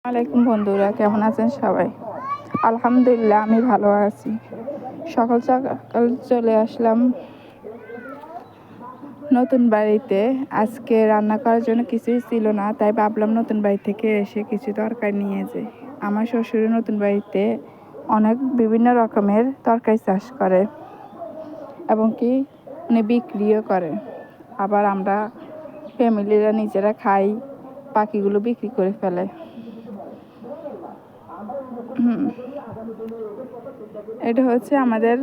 আলাইকুম বন্ধুরা, কেমন আছেন সবাই? আলহামদুলিল্লাহ, আমি ভালো আছি। সকাল সকাল চলে আসলাম নতুন বাড়িতে। আজকে রান্না করার জন্য কিছুই ছিল না, তাই ভাবলাম নতুন বাড়ি থেকে এসে কিছু তরকারি নিয়ে যাই। আমার শ্বশুরের নতুন বাড়িতে অনেক বিভিন্ন রকমের তরকারি চাষ করে এবং কি উনি বিক্রিও করে। আবার আমরা ফ্যামিলিরা নিজেরা খাই, বাকিগুলো বিক্রি করে ফেলে। এটা হচ্ছে আমাদের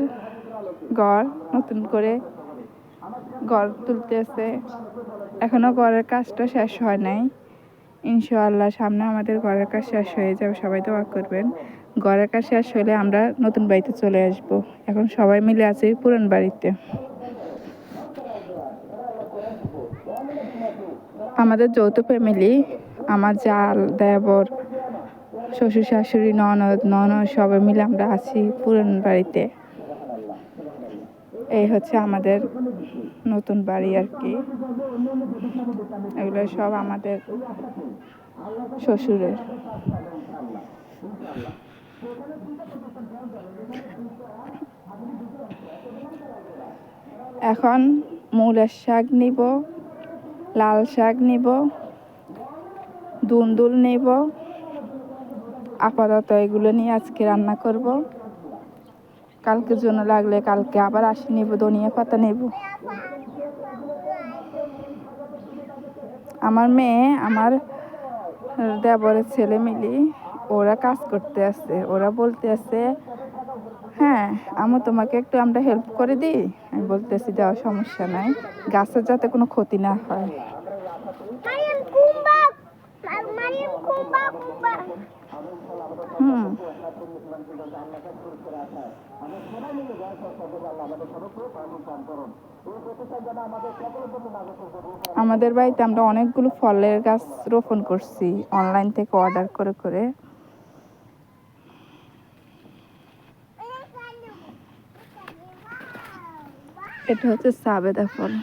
ঘর, নতুন করে ঘর তুলতেছে। এখনো ঘরের কাজটা শেষ হয় নাই। ইনশাআল্লাহ সামনে আমাদের ঘরের কাজ শেষ হয়ে যাবে, সবাই দোয়া করবেন। ঘরের কাজ শেষ হলে আমরা নতুন বাড়িতে চলে আসব। এখন সবাই মিলে আছি পুরান বাড়িতে। আমাদের যৌথ ফ্যামিলি, আমার জাল, দেবর, শ্বশুর শাশুড়ি, ননদ সবাই মিলে আমরা আছি পুরান বাড়িতে। এই হচ্ছে আমাদের নতুন বাড়ি আর কি। এগুলো সব আমাদের শ্বশুরের। এখন মূলের শাক নিব, লাল শাক নিব, দুন্দুল নেব। আপাতত এগুলো নিয়ে আজকে রান্না করব। কালকের জন্য লাগলে কালকে আবার নেব, ধনিয়া পাতা নেব। আমার মেয়ে, আমার দেবরের ছেলে মিলি ওরা কাজ করতে আসছে। ওরা বলতে আসছে, হ্যাঁ তোমাকে একটু আমরা হেল্প করে দিই। আমি বলতেছি দেওয়া সমস্যা নাই, গাছের যাতে কোনো ক্ষতি না হয়। আমাদের বাড়িতে আমরা অনেকগুলো ফলের গাছ রোপণ করছি অনলাইন থেকে অর্ডার করে করে। এটা হচ্ছে সাবেদা ফল।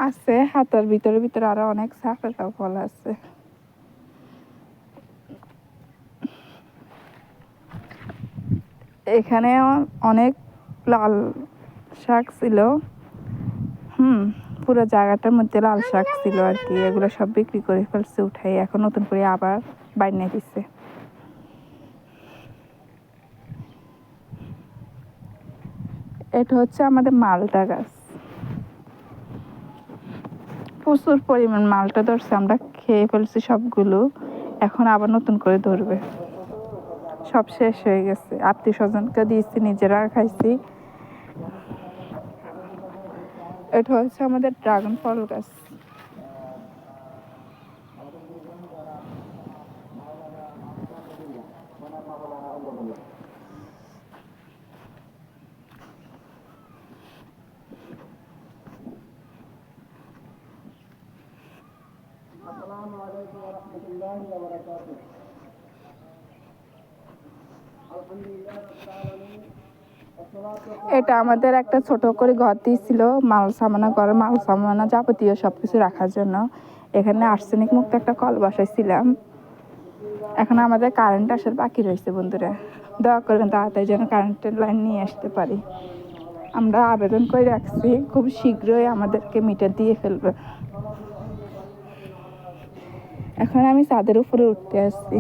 আছে হাতের ভিতরে আরো অনেক সাবেদা ফল আছে। এখানে অনেক লাল শাক ছিল। পুরো জায়গাটার মধ্যে লাল শাক ছিল আর কি। এগুলো সব বিক্রি করে ফেলছে উঠাই, এখন নতুন করে আবার বাইনে দিচ্ছে। এটা হচ্ছে আমাদের মালটা গাছ। প্রচুর পরিমাণ মালটা ধরছে, আমরা খেয়ে ফেলছি সবগুলো। এখন আবার নতুন করে ধরবে। সব শেষ হয়ে গেছে, আত্মীয় স্বজনকে দিয়েছি, নিজেরা খাইছি। এটা হচ্ছে আমাদের ড্রাগন ফল গাছ। এটা আমাদের একটা ছোট করে ঘর দিয়েছিল মাল সামানা যাবতীয় সবকিছু রাখার জন্য। এখানে আর্সেনিক মুক্ত একটা কল বসাইছিলাম। এখন আমাদের কারেন্ট আসার বাকি রয়েছে বন্ধুরা, দোয়া করবেন তাড়াতাড়ি যেন কারেন্টের লাইন নিয়ে আসতে পারি। আমরা আবেদন করে রাখছি, খুব শীঘ্রই আমাদেরকে মিটার দিয়ে ফেলবে। এখন আমি ছাদের উপরে উঠতে আসছি।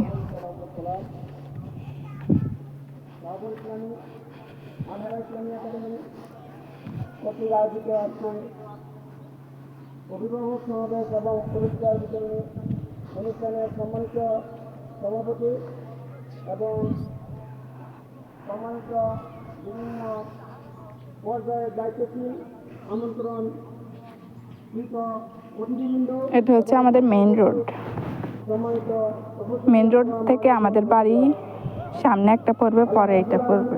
অভিভাবক সমাবেশ এবং পুরস্কার বিতরণী অনুষ্ঠানের সম্মানিত সভাপতি এবং সম্মানিত বিভিন্ন পর্যায়ের দায়িত্বশীল আমন্ত্রণ অতিথিবৃন্দ। এটা হচ্ছে আমাদের মেইন রোড। মেইন রোড থেকে আমাদের বাড়ি সামনে একটা পড়বে, পরে এটা পড়বে।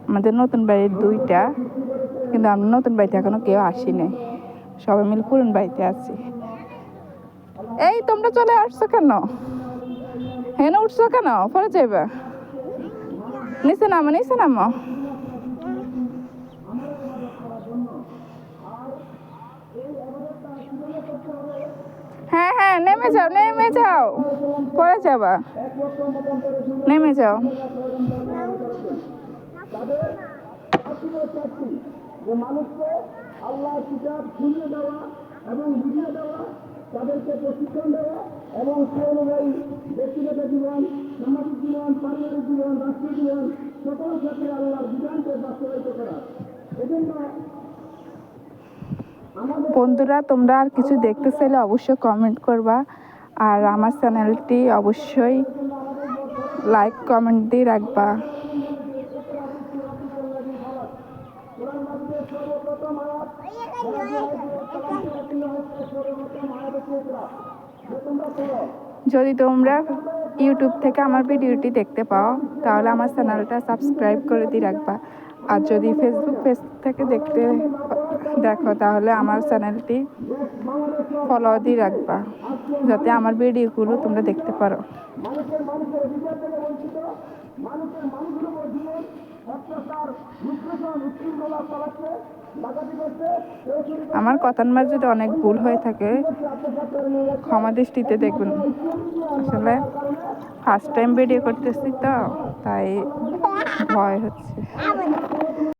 আমাদের নতুন বাড়ির দুইটা, কিন্তু আমরা নতুন বাড়িতে এখনো কেউ আসি নাই, সবাই মিলে পুরান বাড়িতে আছি। এই তোমরা চলে আসছো কেন? হেন উঠছো কেন? পরে যাইবা, নিচে নামো। হ্যাঁ হ্যাঁ, নেমে যাও, নেমে যাও, পরে যাবা, নেমে যাও। তাদের ছিল চারটি, যে মানুষকে আল্লাহ কিতাব শুনিয়ে দেওয়া এবং বুঝিয়ে দেওয়া, তাদেরকে প্রশিক্ষণ দেওয়া এবং সে অনুযায়ী ব্যক্তিগত জীবন, সামাজিক জীবন, পারিবারিক জীবন, রাষ্ট্রীয় জীবন সকল ক্ষেত্রে আল্লাহর বিধানকে বাস্তবায়িত করা। এজন্য বন্ধুরা, তোমরা আর কিছু দেখতে চাইলে অবশ্যই কমেন্ট করবা, আর আমার চ্যানেলটি অবশ্যই লাইক কমেন্ট দিয়ে রাখবা। সর্বপ্রথম আয়াত সর্বপ্রথম আয়াত যে তোমরা পড়ো। যদি তোমরা ইউটিউব থেকে আমার ভিডিওটি দেখতে পাও তাহলে আমার চ্যানেলটা সাবস্ক্রাইব করে দিয়ে রাখবা, আর যদি ফেসবুক পেজ থেকে দেখো তাহলে আমার চ্যানেলটি ফলো দিয়ে রাখবা, যাতে আমার ভিডিওগুলো তোমরা দেখতে পারো। মানুষের অধিকার থেকে বঞ্চিত, মানুষের উপর জীবন অত্যাচার, নিষ্পেষণ, উচ্ছৃঙ্খলা চালাচ্ছে, ডাকাতি করছে। আমার কথার মাঝে যদি অনেক ভুল হয়ে থাকে ক্ষমা দৃষ্টিতে দেখবেন। আসলে ফার্স্ট টাইম ভিডিও করতেছি তো, তাই ভয় হচ্ছে।